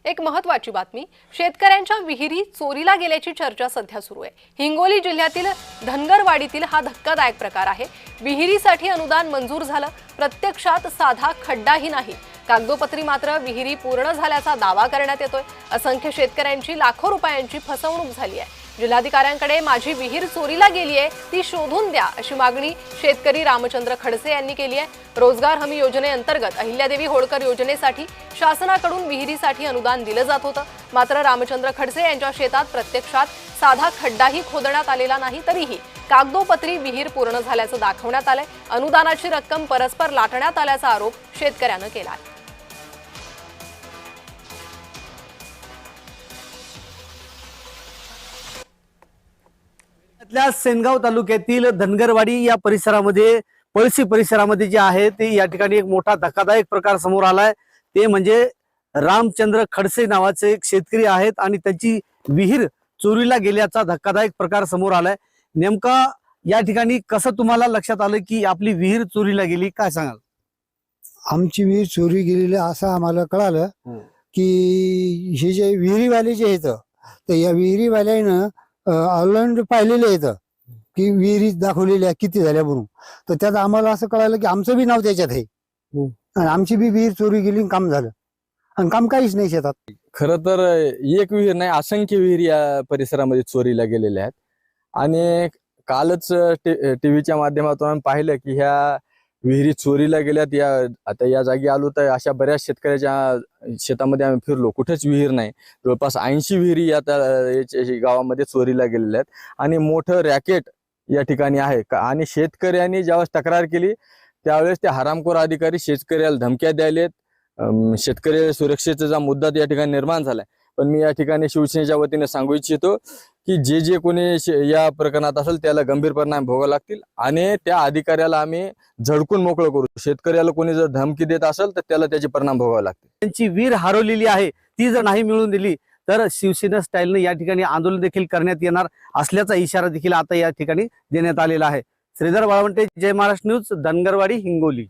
एक महत्त्वाची बातमी, शेतकऱ्यांच्या विहिरी चोरीला गेल्याची चर्चा सध्या सुरू आहे। हिंगोली जिल्ह्यातील धनगरवाडीतील हा धक्कादायक प्रकार आहे। विहिरीसाठी अनुदान मंजूर झालं, प्रत्यक्षात साधा खड्डाही नाही। कागदोपत्री मात्र विहिरी पूर्ण झाल्याचा दावा करण्यात येतोय। असंख्य शेतकऱ्यांची लाखो रुपयांची फसवणूक झाली आहे। जिल्हाधिकाऱ्यांकडे माझी विहीर चोरीला गेली आहे, ती शोधून द्या अशी मागणी शेतकरी रामचंद्र खडसे यांनी केली आहे। रोजगार हमी योजनेअंतर्गत अहिल्यादेवी होळकर योजनेसाठी शासनाकडून विहिरीसाठी अनुदान दिलं जात होतं, मात्र रामचंद्र खडसे यांच्या शेतात प्रत्यक्षात साधा खड्डाही खोदण्यात आलेला नाही, तरीही कागदोपत्री विहीर पूर्ण झाल्याचं दाखवण्यात आलंय। अनुदानाची रक्कम परस्पर लाटण्यात आल्याचा आरोप शेतकऱ्यानं केला आहे। सेनगाव तालुक्यातील धनगरवाडी या परिसरामध्ये पळशी परिसरामध्ये जे आहे ते या ठिकाणी एक मोठा धक्कादायक प्रकार समोर आलाय। ते म्हणजे रामचंद्र खडसे नावाचे एक शेतकरी आहेत आणि त्यांची विहीर चोरीला गेल्याचा धक्कादायक प्रकार समोर आलाय। नेमका या ठिकाणी कसं तुम्हाला लक्षात आलं की आपली विहीर चोरीला गेली, काय सांगाल? आमची विहीर चोरी गेलेली असं आम्हाला कळालं की हे जे विहिरीवाले जे आहेत तर या विहिरीवाल्यानं ऑनलाईन पाहिलेले आहेत की विहिरी दाखवलेली आहे किती झाल्या म्हणून, तर त्यात आम्हाला असं कळालं की आमचं बी नाव त्याच्यात आहे आणि आमची बी विहीर चोरी गेली, काम झालं आणि काम काहीच नाही शेतात। खरं तर एक विहीर नाही, असंख्य विहिरी या परिसरामध्ये चोरीला गेलेल्या आहेत आणि कालच टीव्हीच्या माध्यमातून आम्ही पाहिलं की ह्या विहिरी चोरीला गेल्यात। आता या जागी आलो तर अशा बऱ्याच शेतकऱ्याच्या शेतामध्ये आम्ही फिरलो, कुठेच विहीर नाही। जवळपास 80 विहिरी या गावामध्ये चोरीला गेलेल्या आहेत आणि मोठं रॅकेट या ठिकाणी आहे आणि शेतकऱ्यांनी ज्यावेळेस तक्रार केली त्यावेळेस ते हरामखोर अधिकारी शेतकऱ्याला धमक्या द्यायलेत। शेतकरी सुरक्षेचा मुद्दा या ठिकाणी निर्माण झालाय। पण मी या ठिकाणी शिवसेनेच्या वतीने सांगू इच्छितो की जे कोणी या प्रकरणात असेल त्याला गंभीर परिणाम भोगावे लागतील आणि त्या अधिकाऱ्याला आम्ही झडकून मोकळं करू। शेतकऱ्याला कोणी जर धमकी देत असेल तर त्याला त्याचे परिणाम भोगावे लागतील। त्यांची विहीर हरवलेली आहे, ती जर नाही मिळून दिली तर शिवसेना स्टाईलने या ठिकाणी आंदोलन देखील करण्यात येणार असल्याचा इशारा देखील आता या ठिकाणी देण्यात आलेला आहे। श्रीधर वाळवंटे, जय महाराष्ट्र न्यूज, धनगरवाडी, हिंगोली।